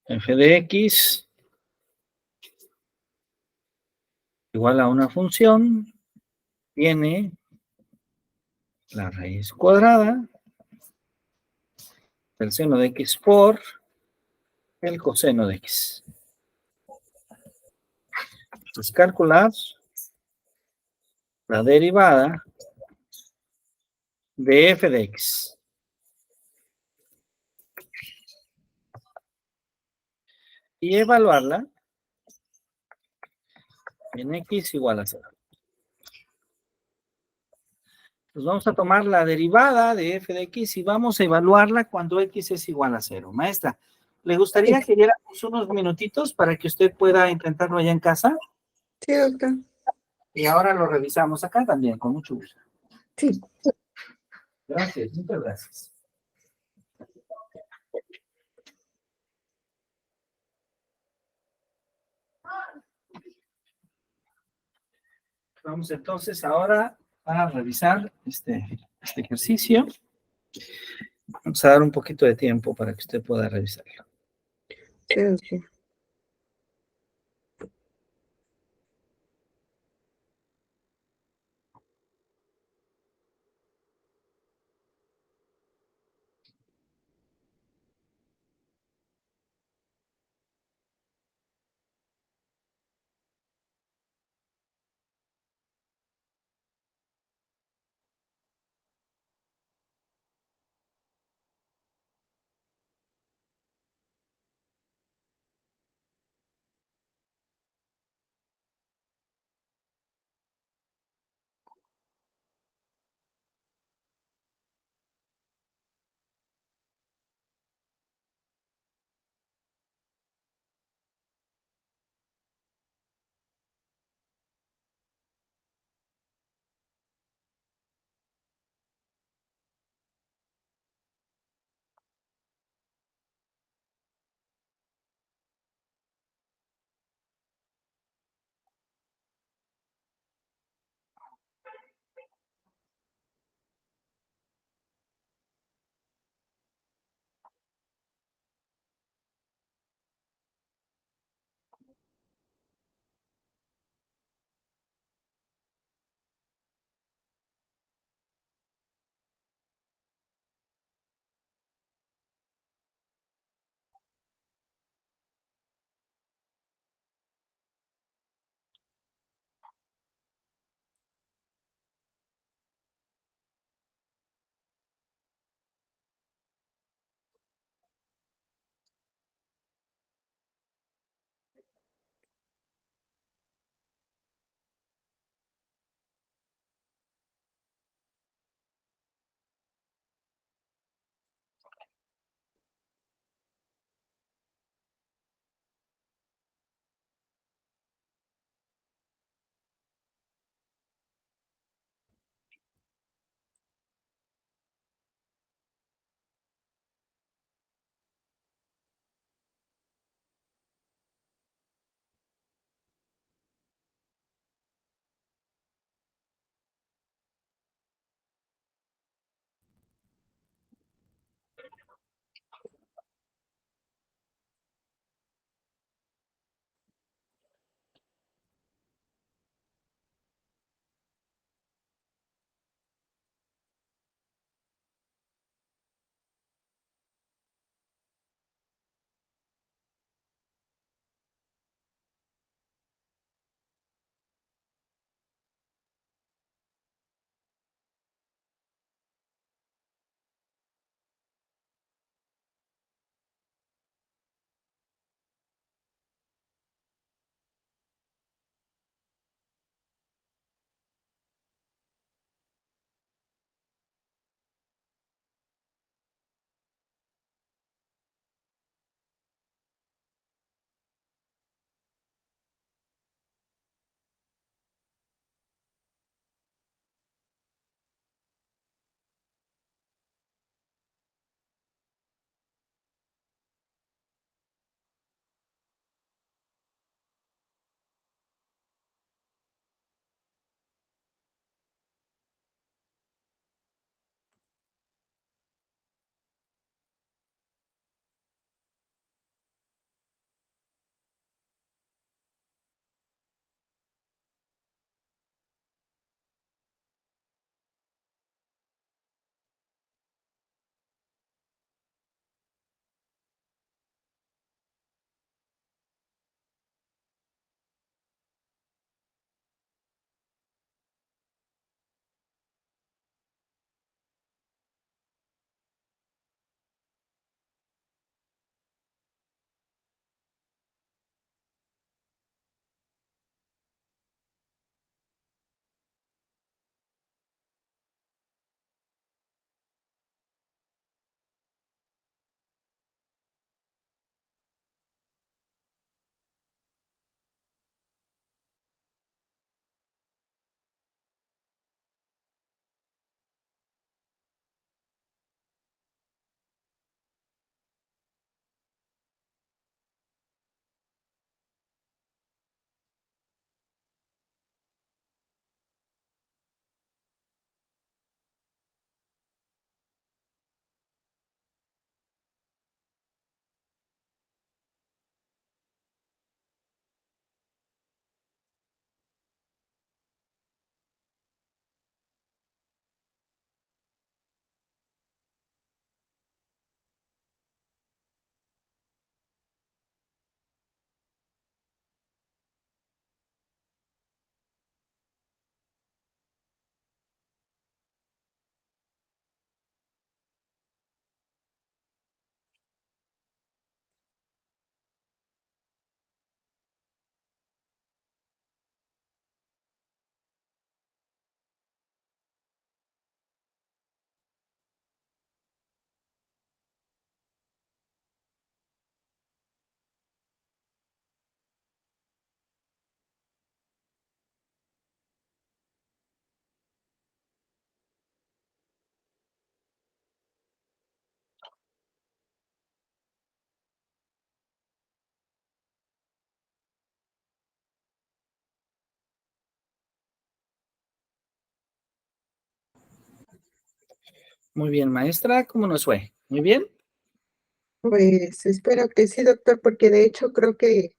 f de x igual a una función tiene la raíz cuadrada del seno de x por el coseno de x. Entonces, calcular la derivada de f de x. Y evaluarla en x igual a 0. Pues vamos a tomar la derivada de f de x y vamos a evaluarla cuando x es igual a 0. Maestra, ¿le gustaría que diéramos unos minutitos para que usted pueda intentarlo allá en casa? Sí, doctor. Y ahora lo revisamos acá también, con mucho gusto. Sí. Gracias, muchas gracias. Vamos entonces ahora a revisar este ejercicio. Vamos a dar un poquito de tiempo para que usted pueda revisarlo. Sí, doctor. Muy bien, maestra, ¿cómo nos fue? Muy bien. Pues espero que sí, doctor, porque de hecho creo que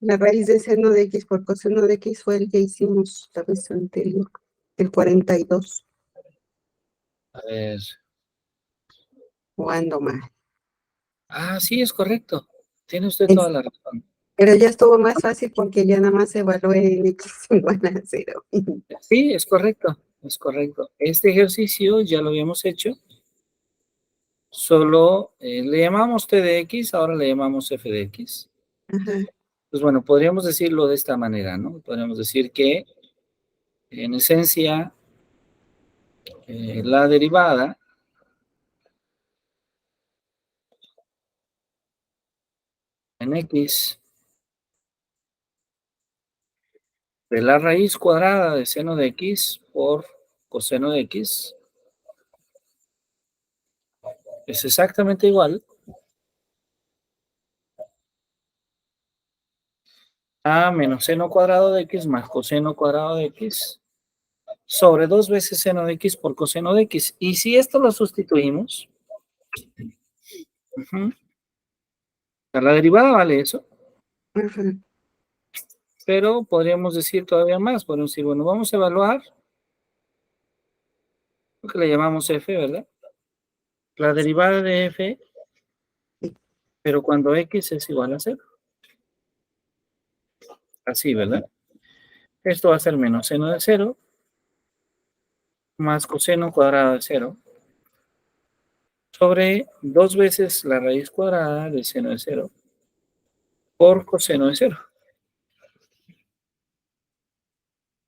la raíz de seno de X por coseno de X fue el que hicimos la vez anterior, el 42, A ver. o ando mal. Ah, sí, es correcto. Tiene usted toda Es- la razón. pero ya estuvo más fácil porque ya nada más evalué en X igual a 0. Sí, es correcto, es correcto. Este ejercicio ya lo habíamos hecho, solo le llamamos t de x, ahora le llamamos f de x. Ajá, Pues bueno, podríamos decirlo de esta manera, ¿no? Podríamos decir que, en esencia, la derivada en x de la raíz cuadrada de seno de x por coseno de x es exactamente igual a menos seno cuadrado de x más coseno cuadrado de x sobre 2 veces seno de x por coseno de x. Y si esto lo sustituimos, la derivada vale eso, ajá, pero podríamos decir todavía más. Podríamos decir, bueno, vamos a evaluar lo que le llamamos f, ¿verdad? La derivada de f, sí, pero cuando x es igual a 0. Así, ¿verdad? Esto va a ser menos seno de 0 más coseno cuadrado de 0 sobre 2 veces la raíz cuadrada de seno de 0 por coseno de 0.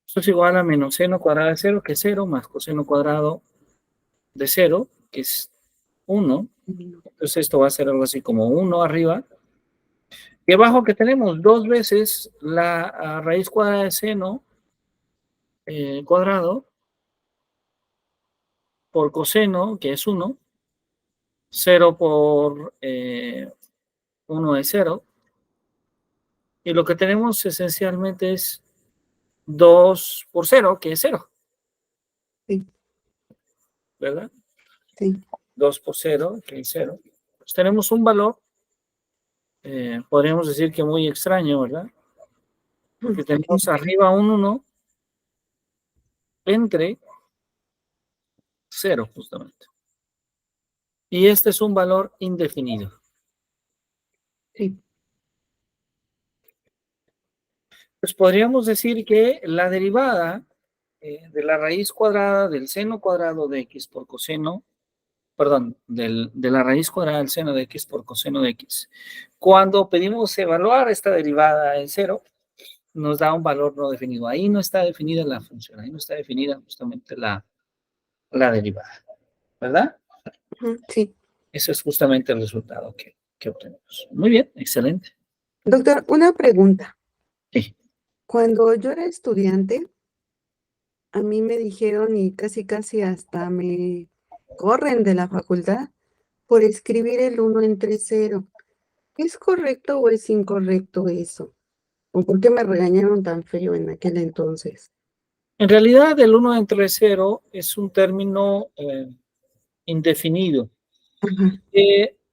Esto es igual a menos seno cuadrado de 0, que es 0, más coseno cuadrado de 0, que es 1. Entonces esto va a ser algo así como 1 arriba. Y abajo que tenemos 2 veces la raíz cuadrada de seno cuadrado por coseno, que es 1. 0 por 1 es 0. Y lo que tenemos esencialmente es 2 por 0, que es 0, sí, ¿verdad? sí. 2 por 0, que es 0. Pues tenemos un valor, podríamos decir que muy extraño, ¿verdad? Porque tenemos Ok, arriba un 1 entre 0, justamente. Y este es un valor indefinido. sí, Pues podríamos decir que la derivada de la raíz cuadrada del seno cuadrado de x por coseno, perdón, de la raíz cuadrada del seno de x por coseno de x, cuando pedimos evaluar esta derivada en 0, nos da un valor no definido. Ahí no está definida la función, ahí no está definida justamente la derivada, ¿verdad? sí. Ese es justamente el resultado que obtenemos. Muy bien, excelente. Doctor, una pregunta. Sí. Cuando yo era estudiante, a mí me dijeron y casi casi hasta me corren de la facultad por escribir el 1 entre 0. ¿Es correcto o es incorrecto eso? ¿O por qué me regañaron tan feo en aquel entonces? En realidad, el 1 entre 0 es un término indefinido. Ajá,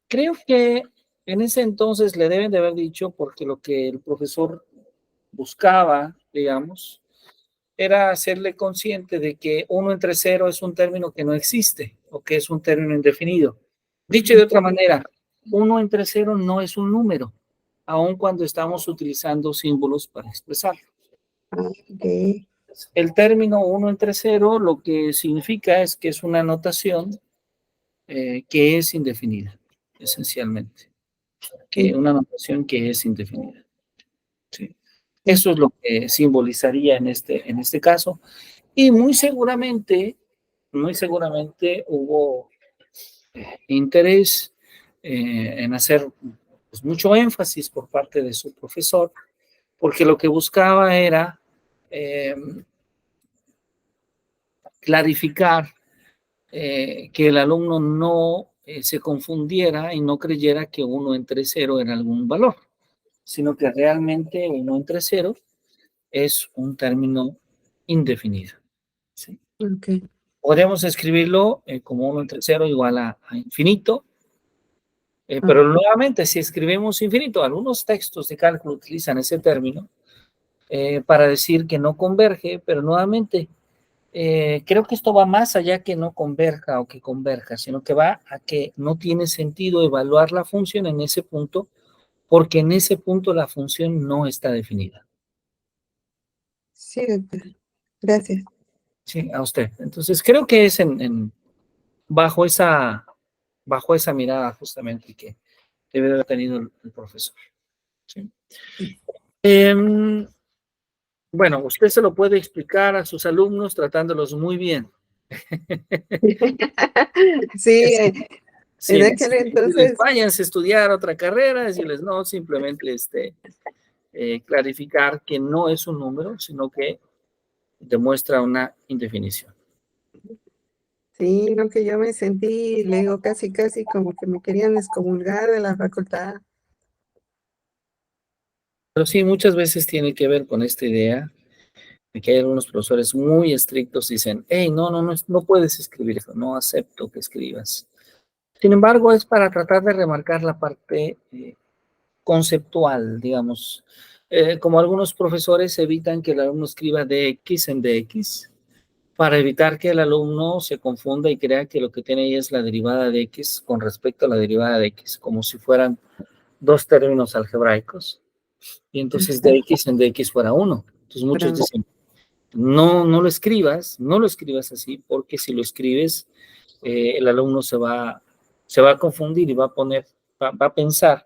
Creo que en ese entonces le deben de haber dicho, porque lo que el profesor buscaba, digamos, era hacerle consciente de que 1 entre 0 es un término que no existe o que es un término indefinido. Dicho de ajá. otra manera, 1 entre 0 no es un número, aun cuando estamos utilizando símbolos para expresarlo. Ah, ok, El término 1 entre 0 lo que significa es que es una notación que es indefinida, esencialmente. Que sí, una notación que es indefinida. ¿Sí? sí, Eso es lo que simbolizaría en este caso. Y muy seguramente hubo interés en hacer pues, mucho énfasis por parte de su profesor, porque lo que buscaba era eh, clarificar que el alumno no se confundiera y no creyera que 1 entre 0 era algún valor, sino que realmente 1 entre 0 es un término indefinido, ¿sí? ok, Podríamos escribirlo como 1 entre 0 igual a infinito. Ah, Pero nuevamente, si escribimos infinito, algunos textos de cálculo utilizan ese término para decir que no converge, pero nuevamente, creo que esto va más allá que no converja o que converja, sino que va a que no tiene sentido evaluar la función en ese punto, porque en ese punto la función no está definida. sí, doctor. Gracias. Sí, a usted. Entonces, creo que es bajo esa mirada justamente que debe de haber tenido el profesor. ¿Sí? Em, Bueno, usted se lo puede explicar a sus alumnos tratándolos muy bien. Sí, Sí, en sí, aquel sí. Decirles, entonces, váyanse a estudiar otra carrera, decirles no, simplemente clarificar que no es un número, sino que demuestra una indefinición. sí, lo que yo me sentí, le digo, casi, casi como que me querían excomulgar de la facultad. Pero sí, muchas veces tiene que ver con esta idea de que hay algunos profesores muy estrictos, dicen, hey, no, no, no, no puedes escribir eso, no acepto que escribas. Sin embargo, es para tratar de remarcar la parte conceptual, digamos. Como algunos profesores evitan que el alumno escriba dx en dx, para evitar que el alumno se confunda y crea que lo que tiene ahí es la derivada de x con respecto a la derivada de x, como si fueran dos términos algebraicos, y entonces dx en dx fuera uno. Entonces muchos Pero dicen, no, no lo escribas así, porque si lo escribes, el alumno se va a confundir y va a pensar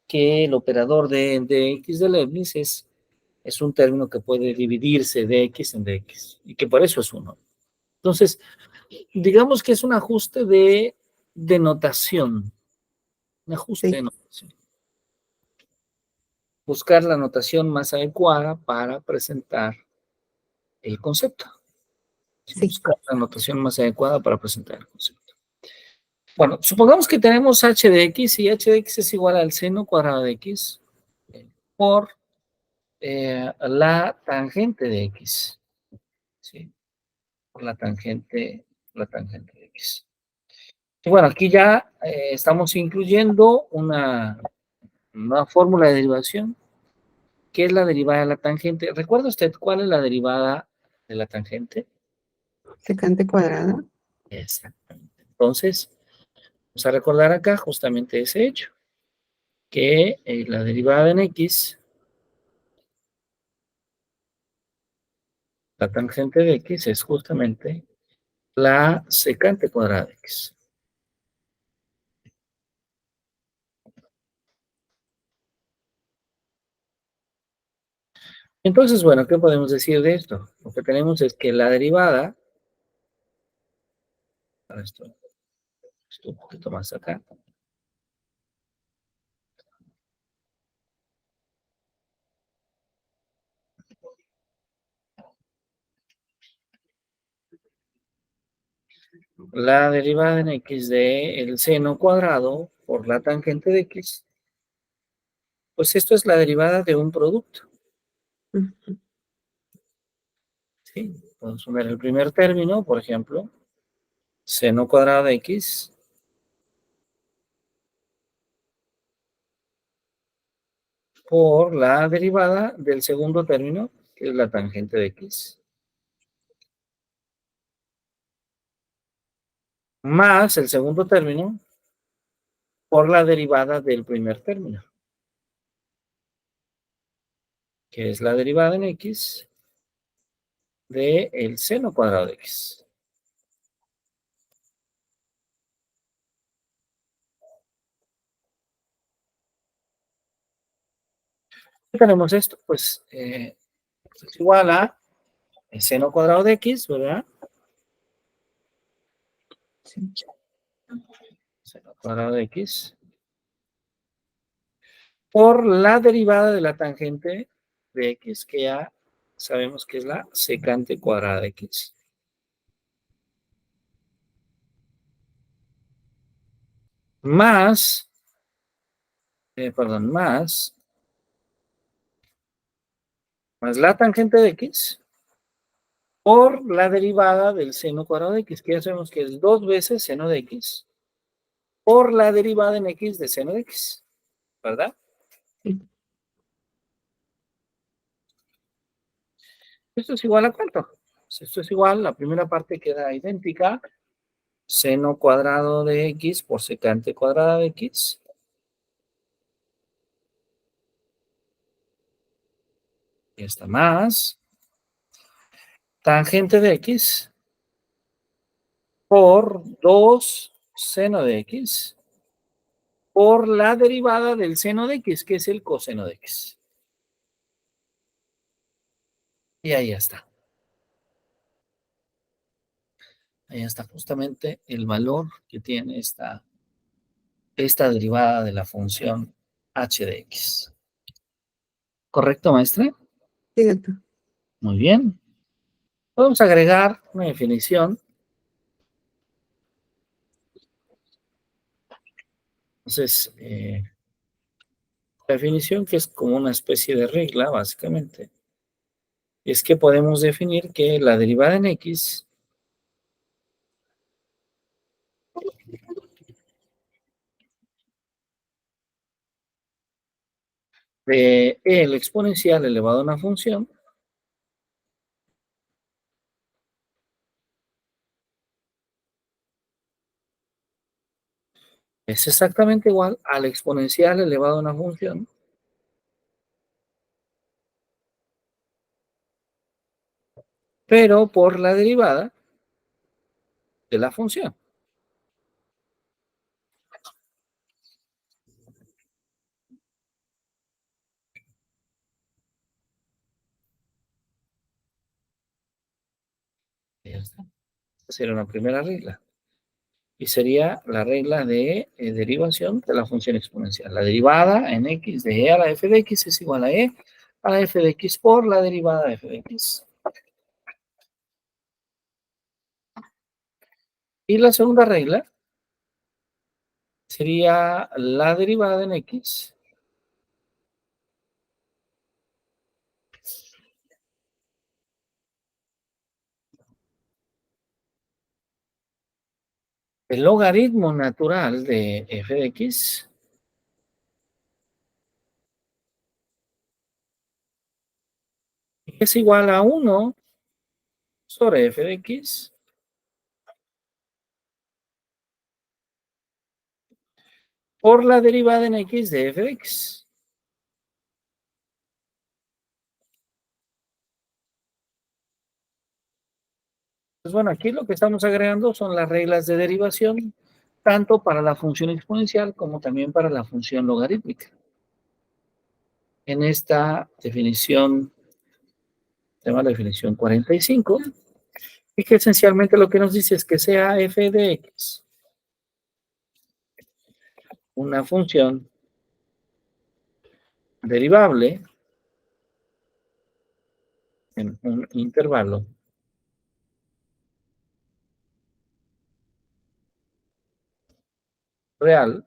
que el operador de x de Leibniz es un término que puede dividirse de x en dx y que por eso es uno. Entonces, digamos que es un ajuste de notación, un ajuste de sí, notación. Buscar la notación más adecuada para presentar el concepto. sí, Buscar la notación más adecuada para presentar el concepto. Bueno, supongamos que tenemos h de x y h de x es igual al seno cuadrado de x por la tangente de x. ¿Sí? Por la tangente de x. Y bueno, aquí ya estamos incluyendo una fórmula de derivación, que es la derivada de la tangente. ¿Recuerda usted cuál es la derivada de la tangente? secante cuadrada. Exactamente. Entonces, vamos a recordar acá justamente ese hecho, que la derivada en x, la tangente de x es justamente la secante cuadrada de x. Entonces, bueno, ¿qué podemos decir de esto? Lo que tenemos es que la derivada, para esto un poquito más acá, la derivada en x de el seno cuadrado por la tangente de x, pues esto es la derivada de un producto. Ujú. ¿Sí? Podemos poner el primer término, por ejemplo, seno cuadrado de x por la derivada del segundo término, que es la tangente de x, más el segundo término por la derivada del primer término, que es la derivada en x de el seno cuadrado de x. ¿Qué tenemos esto? Pues es igual a el seno cuadrado de x, ¿verdad? Sí. Seno cuadrado de x por la derivada de la tangente de x, que ya sabemos que es la secante cuadrada de x. Más, más la tangente de x por la derivada del seno cuadrado de x, que ya sabemos que es 2 veces seno de x, por la derivada en x de seno de x, ¿verdad? Sí. ¿Esto es igual a cuánto? Pues esto es igual, la primera parte queda idéntica, seno cuadrado de x por secante cuadrada de x. Y está más tangente de x por 2 seno de x por la derivada del seno de x, que es el coseno de x. Y ahí está. Ahí está justamente el valor que tiene esta derivada de la función h de x. ¿Correcto, maestra? Sí, doctor. Muy bien. Podemos agregar una definición. Entonces, la definición que es como una especie de regla, básicamente, es que podemos definir que la derivada en x de el exponencial elevado a una función es exactamente igual al exponencial elevado a una función, pero por la derivada de la función. Y ya está. Esa sería una primera regla. Y sería la regla de derivación de la función exponencial. La derivada en x de e a la f de x es igual a la f de x por la derivada de f de x. Y la segunda regla sería la derivada en x el logaritmo natural de f de x es igual a 1 sobre f de x por la derivada en x de f de x. Pues bueno, aquí lo que estamos agregando son las reglas de derivación, tanto para la función exponencial como también para la función logarítmica. En esta definición, se llama la definición 45, y que esencialmente lo que nos dice es que sea f de x una función derivable en un intervalo real,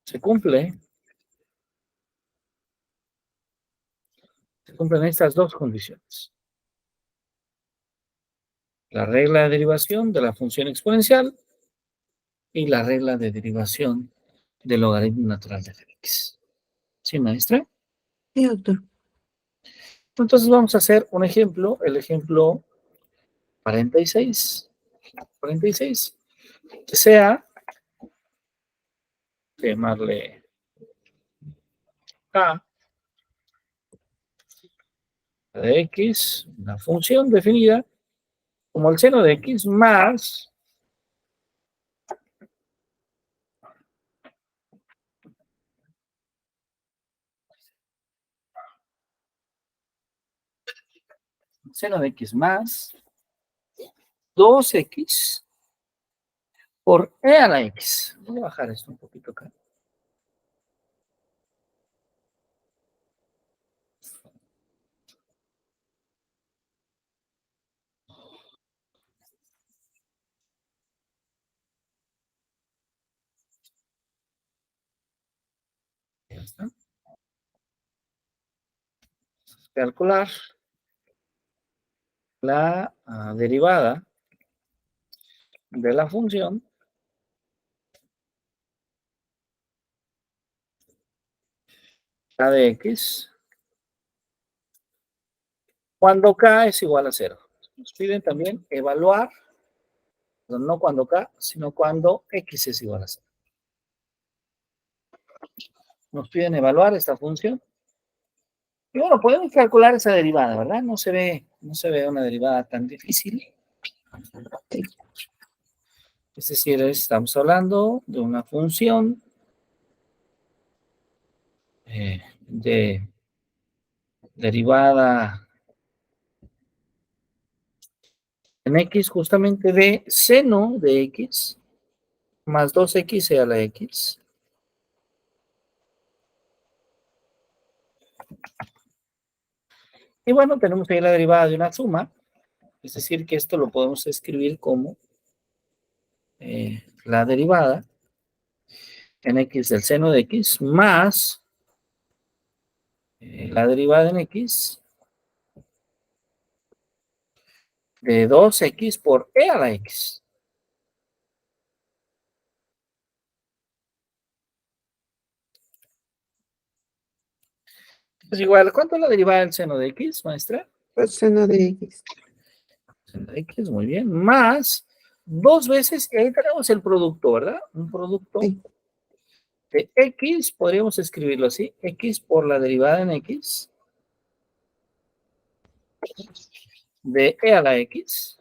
se cumplen estas dos condiciones. La regla de derivación de la función exponencial y la regla de derivación del logaritmo natural de f de x. ¿Sí, maestra? Sí, doctor. Entonces vamos a hacer un ejemplo, el ejemplo 46. 46. Que sea, llamarle k de x, una función definida como el seno de x más seno de x más 2x por e a la x. Voy a bajar esto un poquito acá. Ya está. Calcular la derivada de la función a de x cuando k es igual a 0. Nos piden también evaluar, no cuando k, sino cuando x es igual a 0. Nos piden evaluar esta función. Y bueno, podemos calcular esa derivada, ¿verdad? No se ve una derivada tan difícil. Sí. Es decir, estamos hablando de una función de derivada en x justamente de seno de x más 2x a la x. Y bueno, tenemos ahí la derivada de una suma, es decir, que esto lo podemos escribir como la derivada en x del seno de x más la derivada en x de 2x por e a la x. Es igual, ¿cuánto es la derivada del seno de x, maestra? Pues seno de x. Seno de x, muy bien, más 2 veces, y ahí tenemos el producto, ¿verdad? Un producto Sí. de x, podríamos escribirlo así, x por la derivada en x de e a la x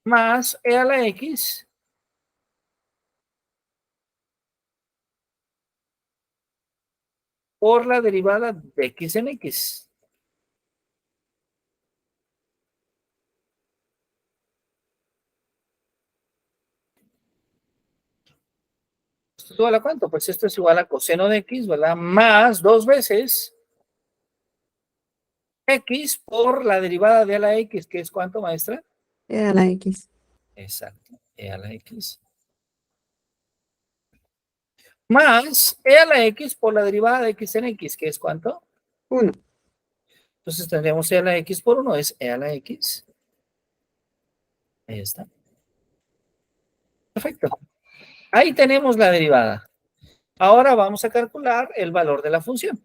más e a la x por la derivada de x en x. ¿Esto es igual a cuánto? Pues esto es igual a coseno de x, ¿verdad? Más 2 veces x por la derivada de a la x, que es ¿cuánto, maestra? E a la x. Exacto, e a la x. Más e a la x por la derivada de x en x, que es ¿cuánto? 1. Entonces tendríamos e a la x por 1, es e a la x. Ahí está. Perfecto. Ahí tenemos la derivada. Ahora vamos a calcular el valor de la función.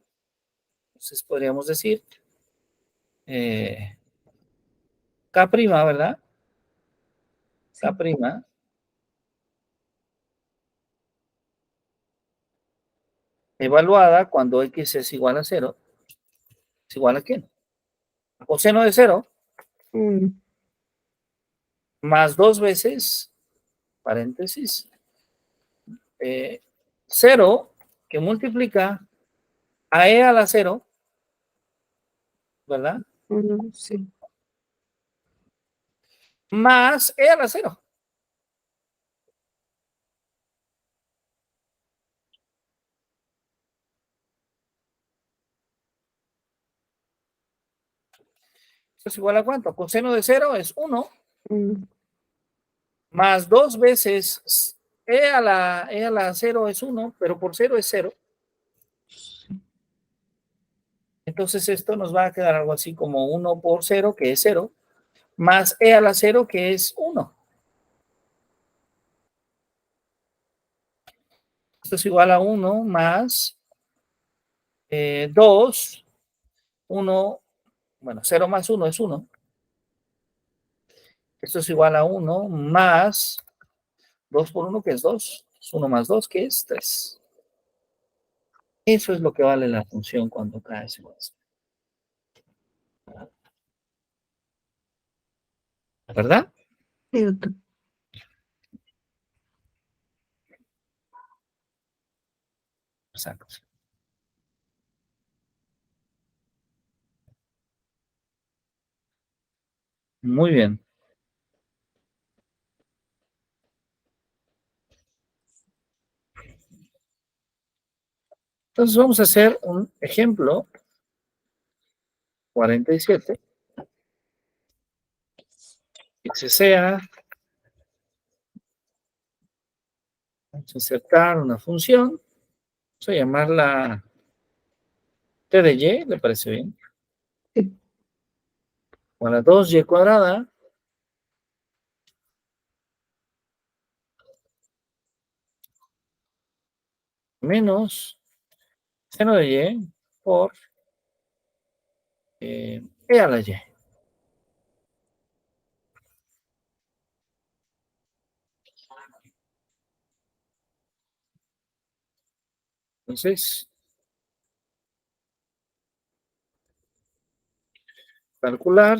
Entonces podríamos decir k', ¿verdad? Sí. K', evaluada cuando x es igual a 0. ¿Es igual a quién? Coseno de 0 1. más 2 veces, paréntesis, 0 que multiplica a e a la 0, ¿verdad? 1. Sí. Más e a la 0. ¿Esto es igual a cuánto? Coseno de 0 es 1 1. más 2 veces e a la 0 es 1, pero por 0 es 0. Entonces esto nos va a quedar algo así como 1 por 0, que es 0, más e a la 0, que es 1. Esto es igual a 1 más 2, 1, bueno, 0 más 1 es 1. Esto es igual a 1 más 2 por 1, que es 2. 1 más 2, que es 3. Eso es lo que vale la función cuando k es igual a 0. ¿Verdad? Cierto. Exacto. Muy bien. Entonces vamos a hacer un ejemplo 47. Que se sea, vamos a insertar una función, vamos a llamarla T de Y, ¿le parece bien? Sí. Igual a 2Y cuadrada menos seno de Y por E a la Y. Entonces, calcular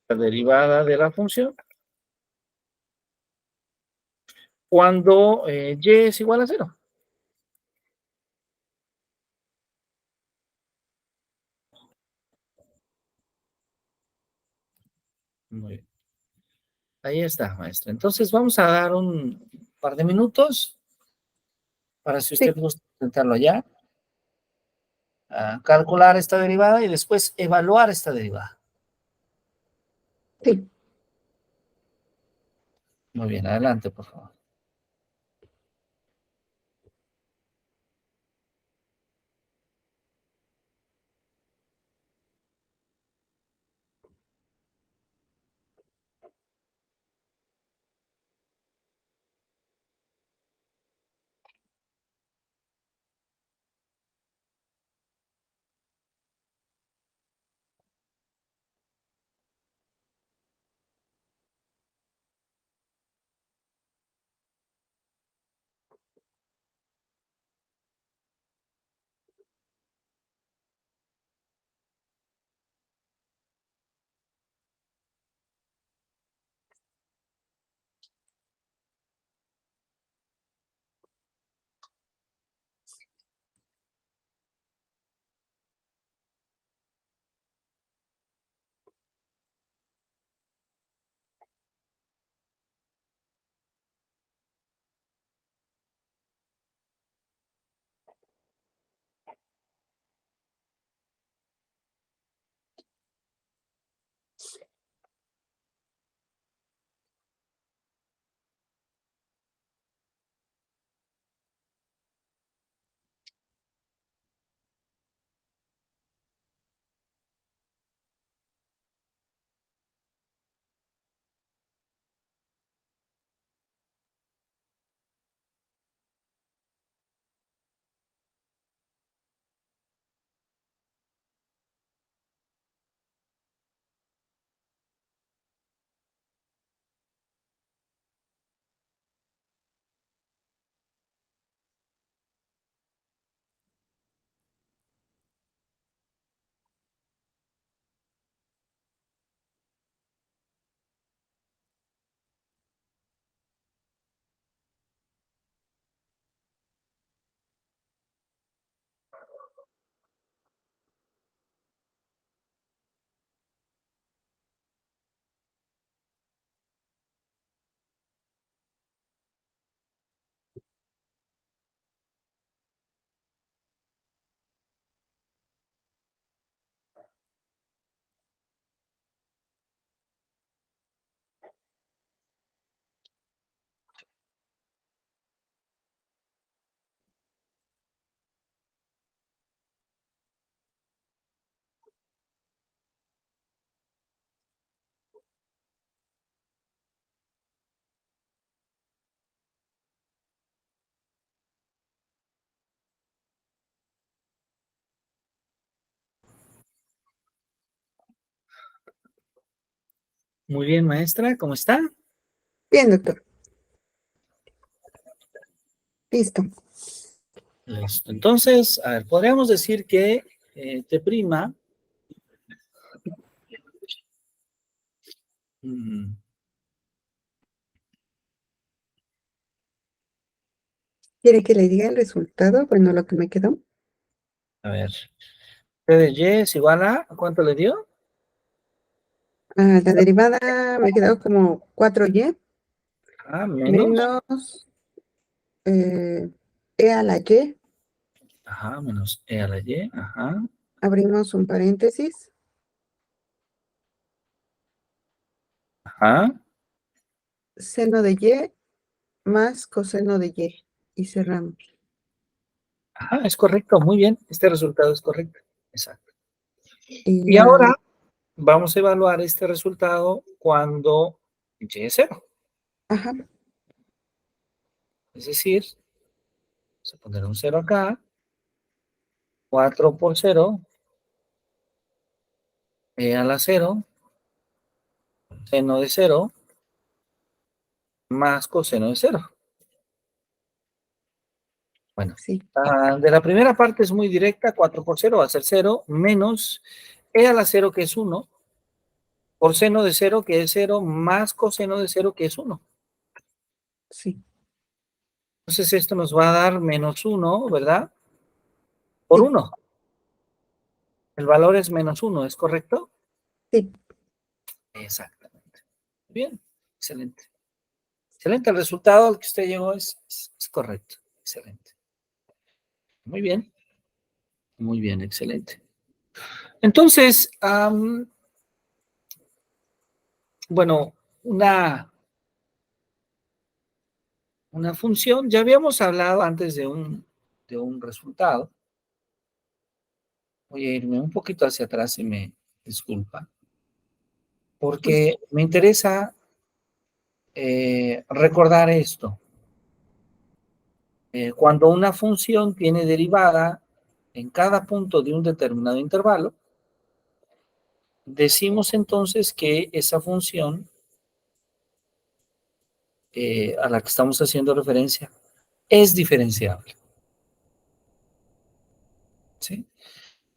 la derivada de la función cuando Y es igual a 0. Muy bien. Ahí está, maestra. Entonces vamos a dar un par de minutos para si usted Sí, gusta intentarlo ya, calcular esta derivada y después evaluar esta derivada. sí. Muy bien, adelante, por favor. Muy bien, maestra, ¿cómo está? Bien, doctor. Listo. Listo. Entonces, a ver, podríamos decir que T', mm, ¿Quiere que le diga el resultado? Bueno, lo que me quedó. a ver, T de Y es igual a, ¿cuánto le dio? La derivada me quedó como 4y Menos, menos e a la y. menos E a la Y, Abrimos un paréntesis. ajá, Seno de y más coseno de y. Y cerramos. Ajá, es correcto, muy bien. Este resultado es correcto. Exacto. Y Y ya, ahora vamos a evaluar este resultado cuando y es cero. ajá, Es decir, vamos a poner un cero acá. 4 por cero, e a la cero, seno de cero, más coseno de cero. Bueno, sí, de la primera parte es muy directa, 4 por cero va a ser cero, menos e a la cero, que es 1, por seno de cero, que es cero, más coseno de cero, que es 1. sí, Entonces esto nos va a dar menos 1, ¿verdad? Por sí, 1. El valor es menos 1, ¿es correcto? sí. Exactamente. Bien, excelente. Excelente, el resultado al que usted llegó es correcto. Excelente. Muy bien, excelente. Entonces, bueno, una función, ya habíamos hablado antes de un resultado. Voy a irme un poquito hacia atrás y me disculpa, porque me interesa recordar esto. Cuando una función tiene derivada en cada punto de un determinado intervalo, decimos entonces que esa función a la que estamos haciendo referencia es diferenciable. ¿Sí?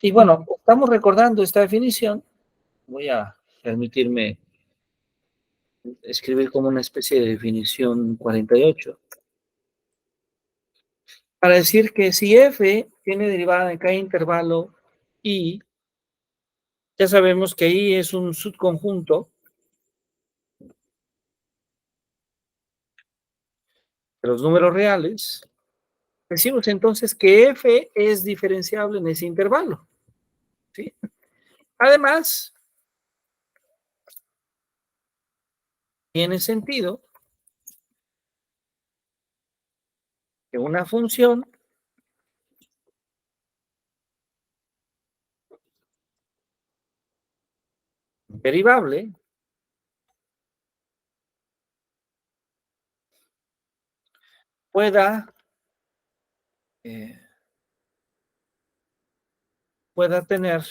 Y bueno, estamos recordando esta definición. Voy a permitirme escribir como una especie de definición 48 para decir que si f tiene derivada en cada intervalo y, ya sabemos que i es un subconjunto de los números reales, decimos entonces que f es diferenciable en ese intervalo. ¿Sí? Además, tiene sentido que una función derivable pueda, eh, pueda tener,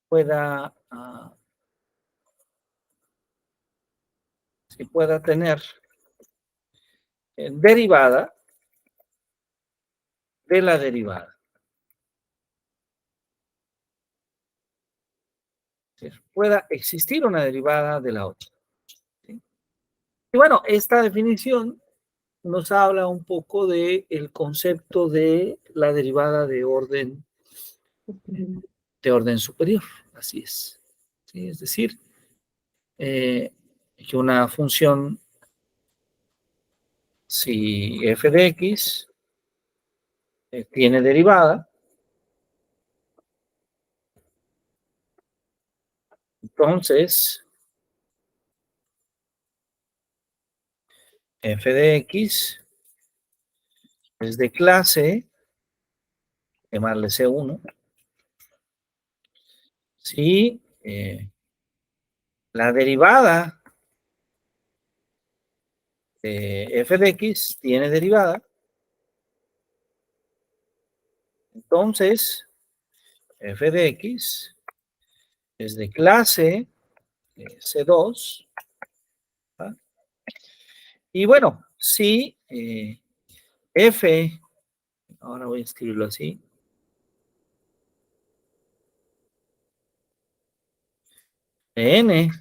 pueda, si pueda tener derivada de la derivada. Es decir, pueda existir una derivada de la otra. ¿Sí? Y bueno, esta definición nos habla un poco del concepto de la derivada de orden superior. Así es. ¿Sí? Es decir, que una función, si f de x tiene derivada, entonces f de x es de clase, llamarle C1, si la derivada de f de x tiene derivada, entonces f de x es de clase C2. ¿Ah? Y bueno, si f, ahora voy a escribirlo así, de n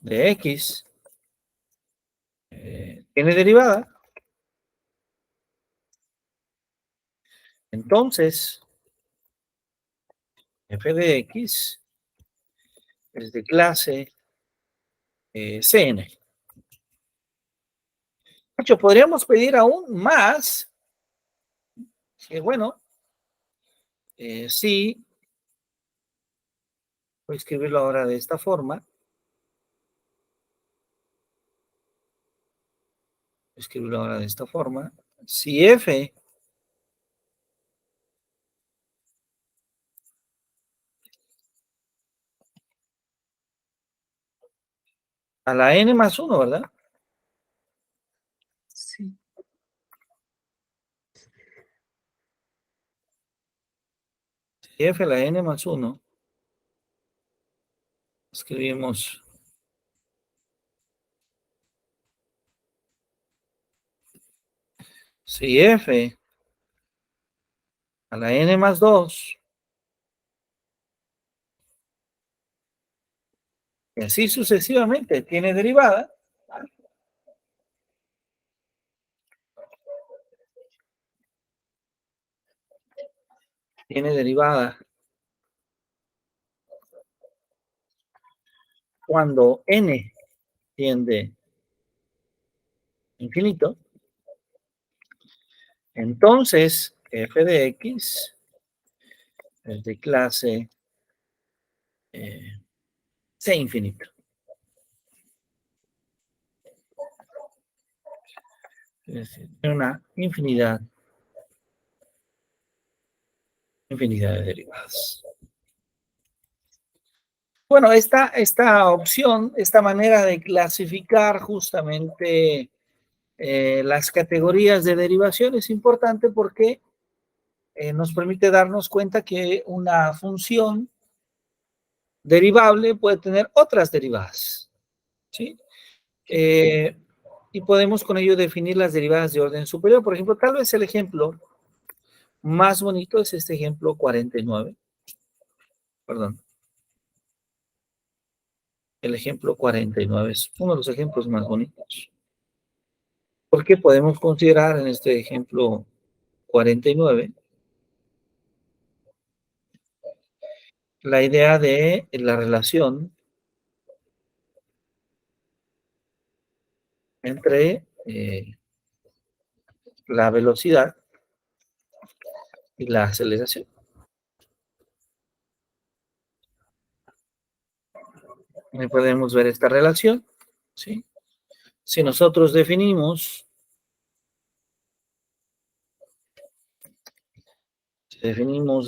de x tiene derivada, entonces f de x es de clase Cn. De hecho, podríamos pedir aún más, que bueno, si, voy a escribirlo ahora de esta forma, escribirlo ahora de esta forma. Si f a la n más 1, ¿verdad? Sí. Si f a la n más 1, escribimos si f a la n más 2, y así sucesivamente tiene derivada, cuando n tiende a infinito, entonces f de x es de clase c infinito. Es decir, una infinidad de derivadas. Bueno, esta opción, esta manera de clasificar justamente las categorías de derivación es importante porque nos permite darnos cuenta que una función derivable puede tener otras derivadas, ¿sí? Y podemos con ello definir las derivadas de orden superior. Por ejemplo, tal vez el ejemplo más bonito es este ejemplo 49. Perdón. El ejemplo 49 es uno de los ejemplos más bonitos. Porque podemos considerar en este ejemplo 49 la idea de la relación entre la velocidad y la aceleración. Y podemos ver esta relación, ¿sí? Si nosotros definimos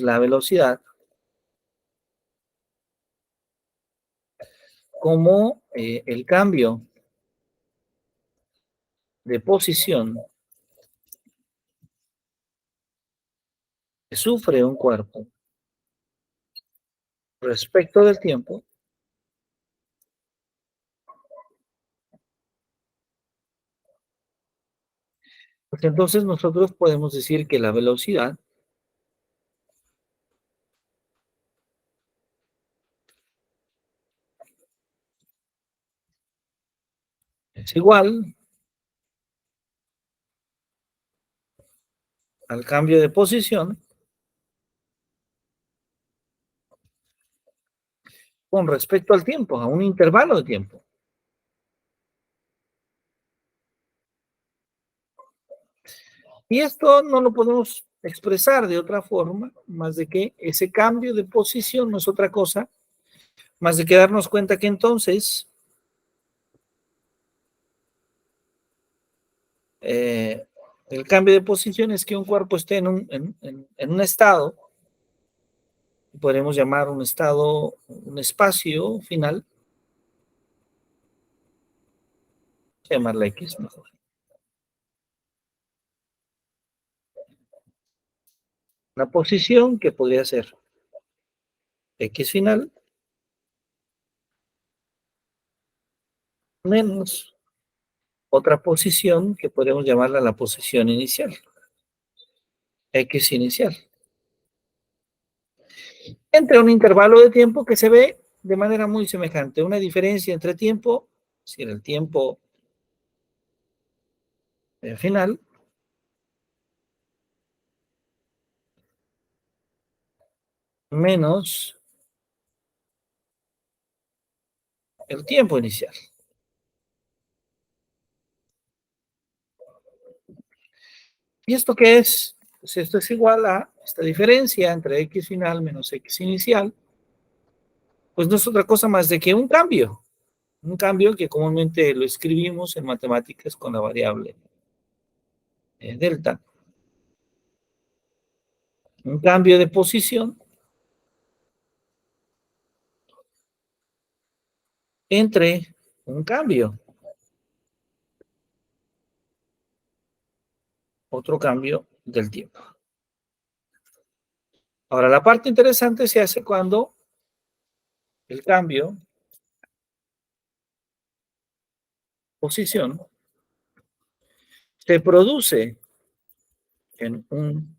la velocidad como el cambio de posición que sufre un cuerpo respecto del tiempo, pues entonces nosotros podemos decir que la velocidad es igual al cambio de posición con respecto al tiempo, a un intervalo de tiempo. Y esto no lo podemos expresar de otra forma, más de que ese cambio de posición no es otra cosa, más de que darnos cuenta que entonces el cambio de posición es que un cuerpo esté en un estado, podemos llamar un estado, un espacio final, llamarla X mejor. Una posición que podría ser X final menos otra posición que podemos llamarla la posición inicial, X inicial, entre un intervalo de tiempo que se ve de manera muy semejante, una diferencia entre tiempo, es decir, el tiempo final, menos el tiempo inicial. ¿Y esto qué es? Pues esto es igual a esta diferencia entre X final menos X inicial, pues no es otra cosa más de que un cambio que comúnmente lo escribimos en matemáticas con la variable delta, un cambio de posición entre un cambio, otro cambio del tiempo. Ahora, la parte interesante se hace cuando el cambio, posición, se produce en un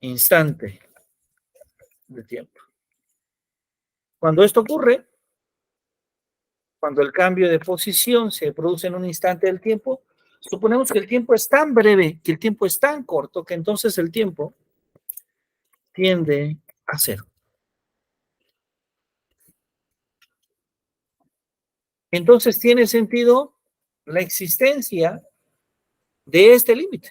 instante de tiempo. Cuando esto ocurre, cuando el cambio de posición se produce en un instante del tiempo, suponemos que el tiempo es tan breve, que el tiempo es tan corto, que entonces el tiempo tiende a cero. Entonces tiene sentido la existencia de este límite.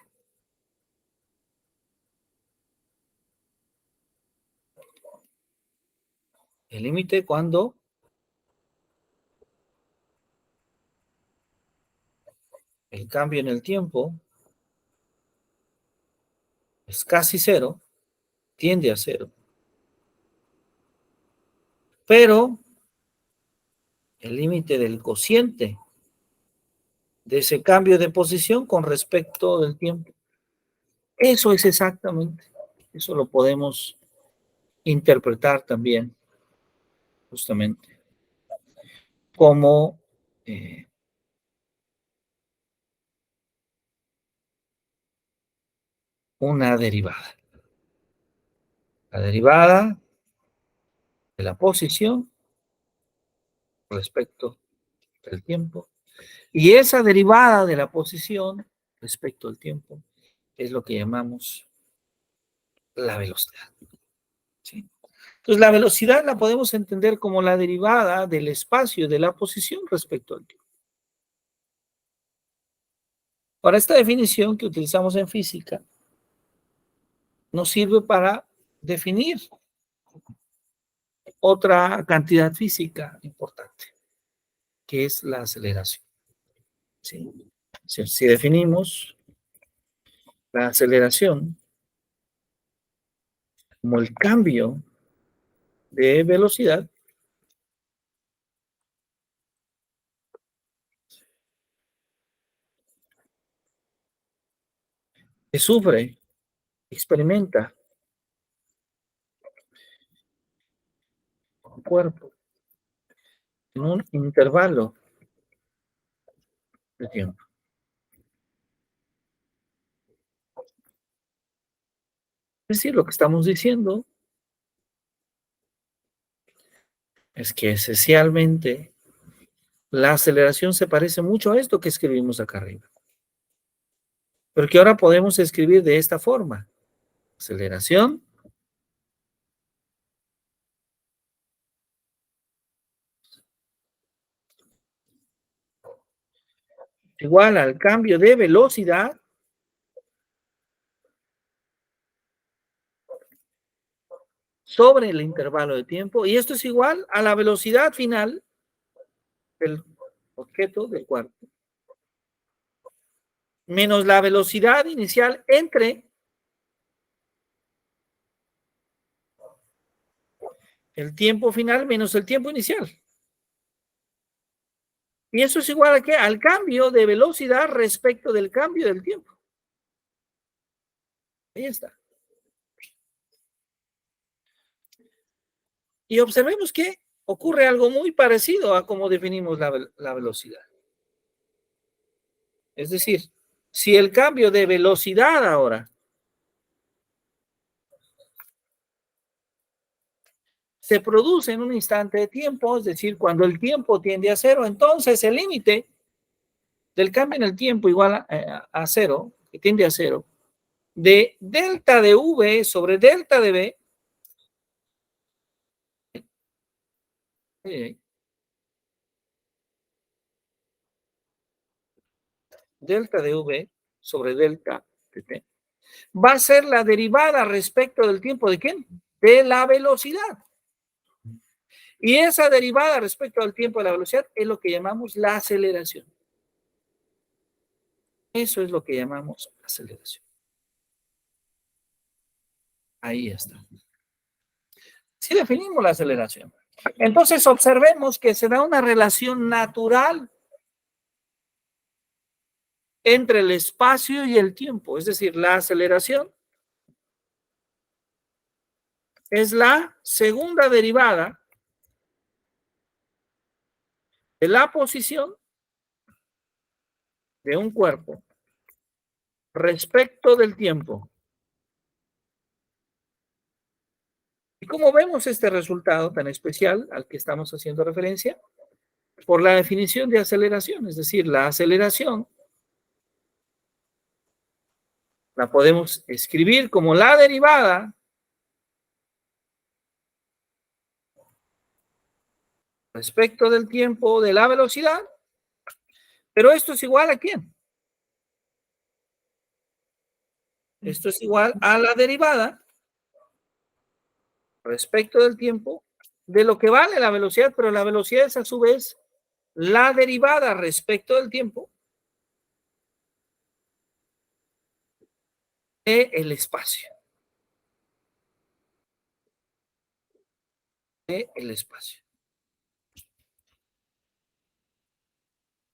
El límite cuando el cambio en el tiempo es casi cero, tiende a cero. Pero el límite del cociente de ese cambio de posición con respecto del tiempo. Eso es exactamente, eso lo podemos interpretar también, justamente, como una derivada. La derivada de la posición respecto del tiempo. Y esa derivada de la posición respecto al tiempo es lo que llamamos la velocidad. ¿Sí? Entonces, la velocidad la podemos entender como la derivada del espacio de la posición respecto al tiempo. Ahora, esta definición que utilizamos en física nos sirve para definir otra cantidad física importante, que es la aceleración. ¿Sí? Si definimos la aceleración como el cambio de velocidad, que sufre, experimenta el cuerpo en un intervalo de tiempo. Es decir, lo que estamos diciendo es que esencialmente la aceleración se parece mucho a esto que escribimos acá arriba, pero que ahora podemos escribir de esta forma. Aceleración igual al cambio de velocidad sobre el intervalo de tiempo, y esto es igual a la velocidad final del objeto del cuerpo, menos la velocidad inicial entre el tiempo final menos el tiempo inicial. Y eso es igual a ¿qué? Al cambio de velocidad respecto del cambio del tiempo. Ahí está. Y observemos que ocurre algo muy parecido a cómo definimos la velocidad. Es decir, si el cambio de velocidad ahora se produce en un instante de tiempo, es decir, cuando el tiempo tiende a cero, entonces el límite del cambio en el tiempo igual a cero, que tiende a cero, de delta de V sobre delta de V, delta de V sobre delta de T, va a ser la derivada respecto del tiempo de ¿quién? De la velocidad. Y esa derivada respecto al tiempo de la velocidad es lo que llamamos la aceleración. Eso es lo que llamamos aceleración. Ahí está. Sí definimos la aceleración. Entonces observemos que se da una relación natural entre el espacio y el tiempo. Es decir, la aceleración es la segunda derivada de la posición de un cuerpo respecto del tiempo. ¿Y cómo vemos este resultado tan especial al que estamos haciendo referencia? Por la definición de aceleración, es decir, la aceleración la podemos escribir como la derivada respecto del tiempo de la velocidad, pero esto es igual ¿a quién? Esto es igual a la derivada respecto del tiempo de lo que vale la velocidad, pero la velocidad es a su vez la derivada respecto del tiempo del espacio. El espacio.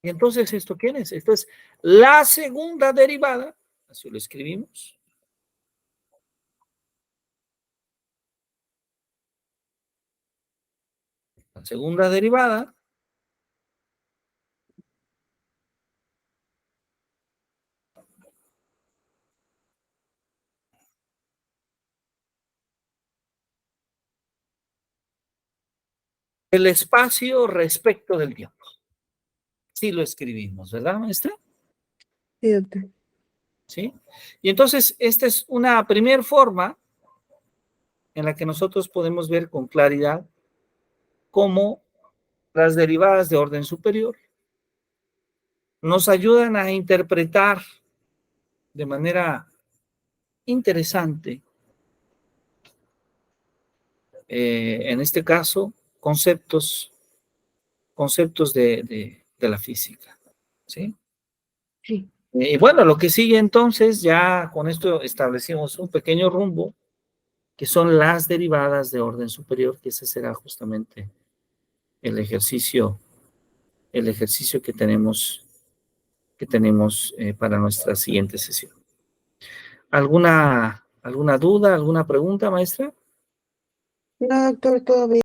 Y entonces, ¿esto quién es? Esto es la segunda derivada, así lo escribimos. La segunda derivada del espacio respecto del tiempo. Sí lo escribimos, ¿verdad, maestra? Sí, doctor. ¿Sí? Y entonces, esta es una primera forma en la que nosotros podemos ver con claridad cómo las derivadas de orden superior nos ayudan a interpretar de manera interesante, en este caso, conceptos de la física. ¿Sí? Sí. Y bueno, lo que sigue entonces, ya con esto establecimos un pequeño rumbo, que son las derivadas de orden superior, que ese será justamente el ejercicio que tenemos para nuestra siguiente sesión. ¿Alguna duda, alguna pregunta, maestra? No, doctor, todo bien.